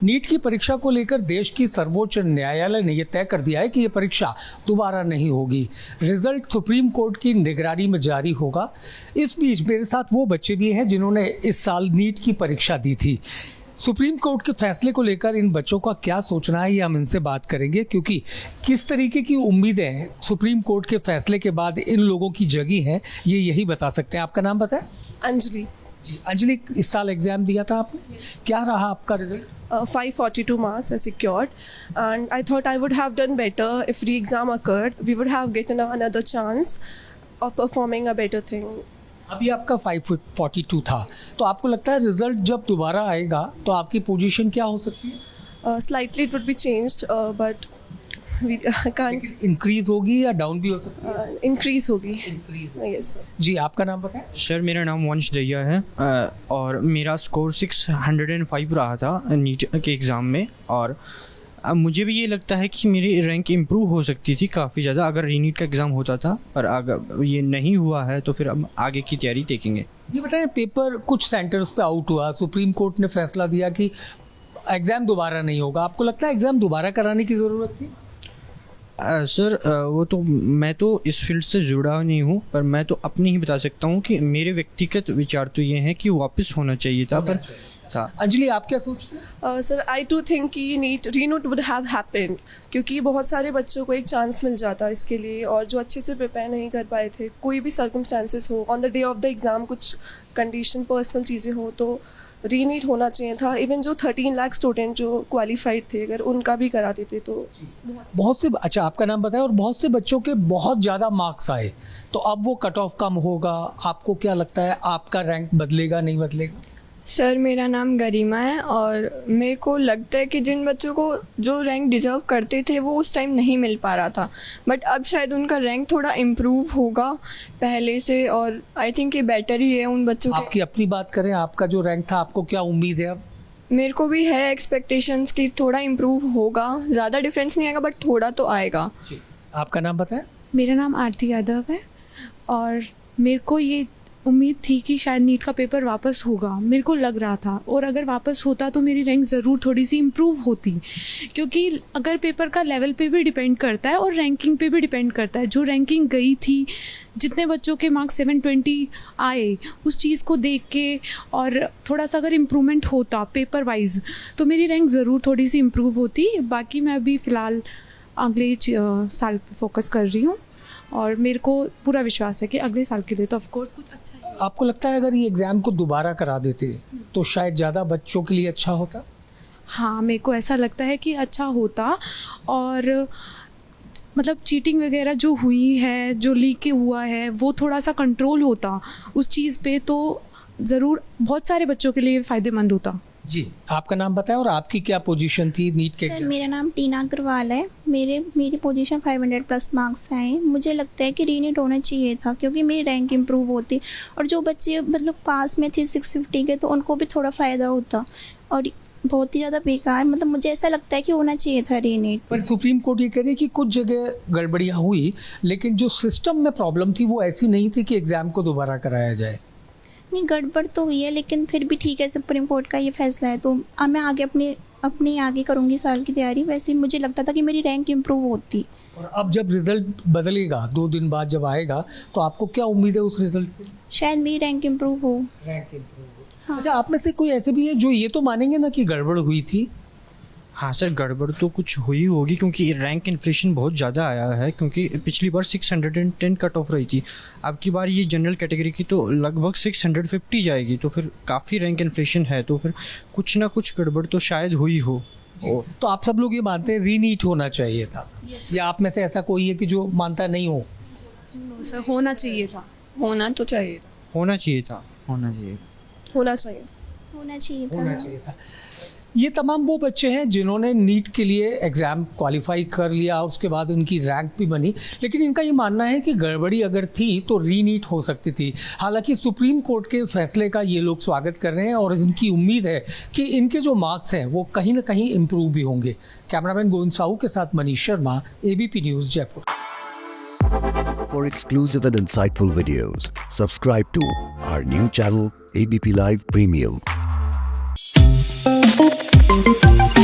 NEET की परीक्षा को लेकर देश की सर्वोच्च न्यायालय ने यह तय कर दिया है कि यह परीक्षा दोबारा नहीं होगी। रिजल्ट सुप्रीम कोर्ट की निगरानी में जारी होगा। इस बीच मेरे साथ वो बच्चे भी हैं जिन्होंने इस साल नीट की परीक्षा दी थी। सुप्रीम कोर्ट के फैसले को लेकर इन बच्चों का क्या सोचना है, ये हम इनसे बात करेंगे, क्योंकि किस तरीके की उम्मीदें सुप्रीम कोर्ट के फैसले के बाद इन लोगों की जगी हैं, ये यही बता सकते हैं। आपका नाम बताएं। अंजलि। जी अंजलि, इस साल एग्जाम दिया था आपने, क्या रहा आपका result? 542 marks I secured, and I thought I would have done better if re-exam occurred. We would have gotten another chance of performing a better thing. अभी आपका 542 था, तो आपको लगता है रिजल्ट जब दोबारा आएगा तो आपकी पोजीशन क्या हो सकती है? Slightly it would be changed, but we can't. Increase होगी या डाउन भी हो सकती है? Increase होगी. Yes sir. जी आपका नाम बताएं। सर मेरा नाम वंश दहिया है और मेरा स्कोर 605 रहा था नीट के एग्ज़ाम में। और अब मुझे भी ये लगता है कि मेरी रैंक इम्प्रूव हो सकती थी काफ़ी ज़्यादा अगर रीनीट का एग्ज़ाम होता था, पर अगर ये नहीं हुआ है तो फिर अब आगे की तैयारी देखेंगे। ये बताएं, पेपर कुछ सेंटर्स पे आउट हुआ, सुप्रीम कोर्ट ने फैसला दिया कि एग्ज़ाम दोबारा नहीं होगा। आपको लगता है एग्ज़ाम दोबारा कराने की ज़रूरत थी? सर वो तो मैं तो इस फील्ड से जुड़ा नहीं हूँ, पर मैं तो अपनी ही बता सकता हूँ कि मेरे व्यक्तिगत विचार तो ये हैं कि वापस होना चाहिए था, पर था। अंजलि आप क्या सोचते हैं? सर आई टू थिंक कि रीनोट वुड हैव हैपेंड, क्योंकि बहुत सारे बच्चों को एक चांस मिल जाता इसके लिए, और जो अच्छे से प्रिपेयर नहीं कर पाए थे, कोई भी सर्कमस्टांसेस हो, on the day of the exam कुछ कंडीशन पर्सनल चीज़ें हो, तो रीनीट होना चाहिए था। इवन जो 13 लाख स्टूडेंट जो क्वालिफाइड थे, अगर उनका भी करा देते तो बहुत से। अच्छा आपका नाम बताएं। और बहुत से बच्चों के बहुत ज़्यादा मार्क्स आए, तो अब वो कट ऑफ कम होगा। आपको क्या लगता है, आपका रैंक बदलेगा नहीं बदलेगा? सर मेरा नाम गरिमा है और मेरे को लगता है कि जिन बच्चों को जो रैंक डिज़र्व करते थे वो उस टाइम नहीं मिल पा रहा था, बट अब शायद उनका रैंक थोड़ा इम्प्रूव होगा पहले से, और आई थिंक ये बेटर ही है उन बच्चों के। आपकी अपनी बात करें, आपका जो रैंक था, आपको क्या उम्मीद है अब? मेरे को भी है एक्सपेक्टेशंस कि थोड़ा इम्प्रूव होगा, ज़्यादा डिफरेंस नहीं आएगा बट थोड़ा तो आएगा। आपका नाम बताएं। मेरा नाम आरती यादव है और मेरे को ये उम्मीद थी कि शायद नीट का पेपर वापस होगा, मेरे को लग रहा था, और अगर वापस होता तो मेरी रैंक ज़रूर थोड़ी सी इम्प्रूव होती, क्योंकि अगर पेपर का लेवल पे भी डिपेंड करता है और रैंकिंग पे भी डिपेंड करता है। जो रैंकिंग गई थी, जितने बच्चों के मार्क्स 720 आए, उस चीज़ को देख के और थोड़ा सा अगर इम्प्रूवमेंट होता पेपर वाइज तो मेरी रैंक ज़रूर थोड़ी सी इम्प्रूव होती। बाकी मैं अभी फ़िलहाल अगले साल पे फोकस कर रही हूँ और मेरे को पूरा विश्वास है कि अगले साल के लिए तो ऑफकोर्स कुछ अच्छा है। आपको लगता है अगर ये एग्ज़ाम को दोबारा करा देते तो शायद ज़्यादा बच्चों के लिए अच्छा होता? हाँ, मेरे को ऐसा लगता है कि अच्छा होता, और मतलब चीटिंग वगैरह जो हुई है, जो लीक हुआ है, वो थोड़ा सा कंट्रोल होता उस चीज़ पे, तो ज़रूर बहुत सारे बच्चों के लिए फ़ायदेमंद होता। जी आपका नाम बताएं और आपकी क्या पोजीशन थी नीट के? सर मेरा नाम टीना अग्रवाल है। मेरी पोजीशन 500 प्लस मार्क्स आए। मुझे लगता है कि रीनीट होना चाहिए था, क्योंकि मेरी रैंक इम्प्रूव होती, और जो बच्चे मतलब पास में थे 650 के, तो उनको भी थोड़ा फ़ायदा होता। और बहुत ही ज़्यादा बेकार, मतलब मुझे ऐसा लगता है कि होना चाहिए था रीनीट। पर सुप्रीम कोर्ट ये कह रही है कि कुछ जगह गड़बड़ियाँ हुई, लेकिन जो सिस्टम में प्रॉब्लम थी वो ऐसी नहीं थी कि एग्ज़ाम को दोबारा कराया जाए। नहीं, गड़बड़ तो हुई है, लेकिन फिर भी ठीक है, सुप्रीम कोर्ट का ये फैसला है, तो मैं आगे अपनी आगे करूँगी साल की तैयारी। वैसे मुझे लगता था कि मेरी रैंक इम्प्रूव होती। और अब जब रिजल्ट बदलेगा 2 दिन बाद जब आएगा, तो आपको क्या उम्मीद है उस रिजल्ट से? शायद मेरी रैंक इम्प्रूव हो। रैंक इम्प्रूव हो। अच्छा आप में से कोई ऐसे भी है जो ये तो मानेंगे ना कि गड़बड़ हुई थी? हाँ सर, गड़बड़ तो कुछ हुई होगी, क्योंकि रैंक इन्फ्लेशन बहुत ज़्यादा आया है, क्योंकि पिछली बार 610 कट ऑफ रही थी, अब की बार ये जनरल कैटेगरी की तो लगभग 650 जाएगी, तो फिर काफ़ी रैंक इन्फ्लेशन है, तो फिर कुछ ना कुछ गड़बड़ तो शायद हुई हो। तो आप सब लोग ये मानते हैं रीनीट होना चाहिए था? या आप में से ऐसा कोई है कि जो मानता नहीं हो? सर होना चाहिए था। होना तो चाहिए, होना चाहिए था। होना चाहिए। होना चाहिए था। ये तमाम वो बच्चे हैं जिन्होंने नीट के लिए एग्ज़ाम क्वालिफाई कर लिया, उसके बाद उनकी रैंक भी बनी, लेकिन इनका ये मानना है कि गड़बड़ी अगर थी तो रीनीट हो सकती थी। हालांकि सुप्रीम कोर्ट के फैसले का ये लोग स्वागत कर रहे हैं और इनकी उम्मीद है कि इनके जो मार्क्स हैं वो कहीं ना कहीं इम्प्रूव भी होंगे। कैमरामैन गोविंद साहू के साथ Manish Sharma, ABP news, Jaipur. For exclusive and insightful videos, subscribe to our new channel ABP Live Premium. है।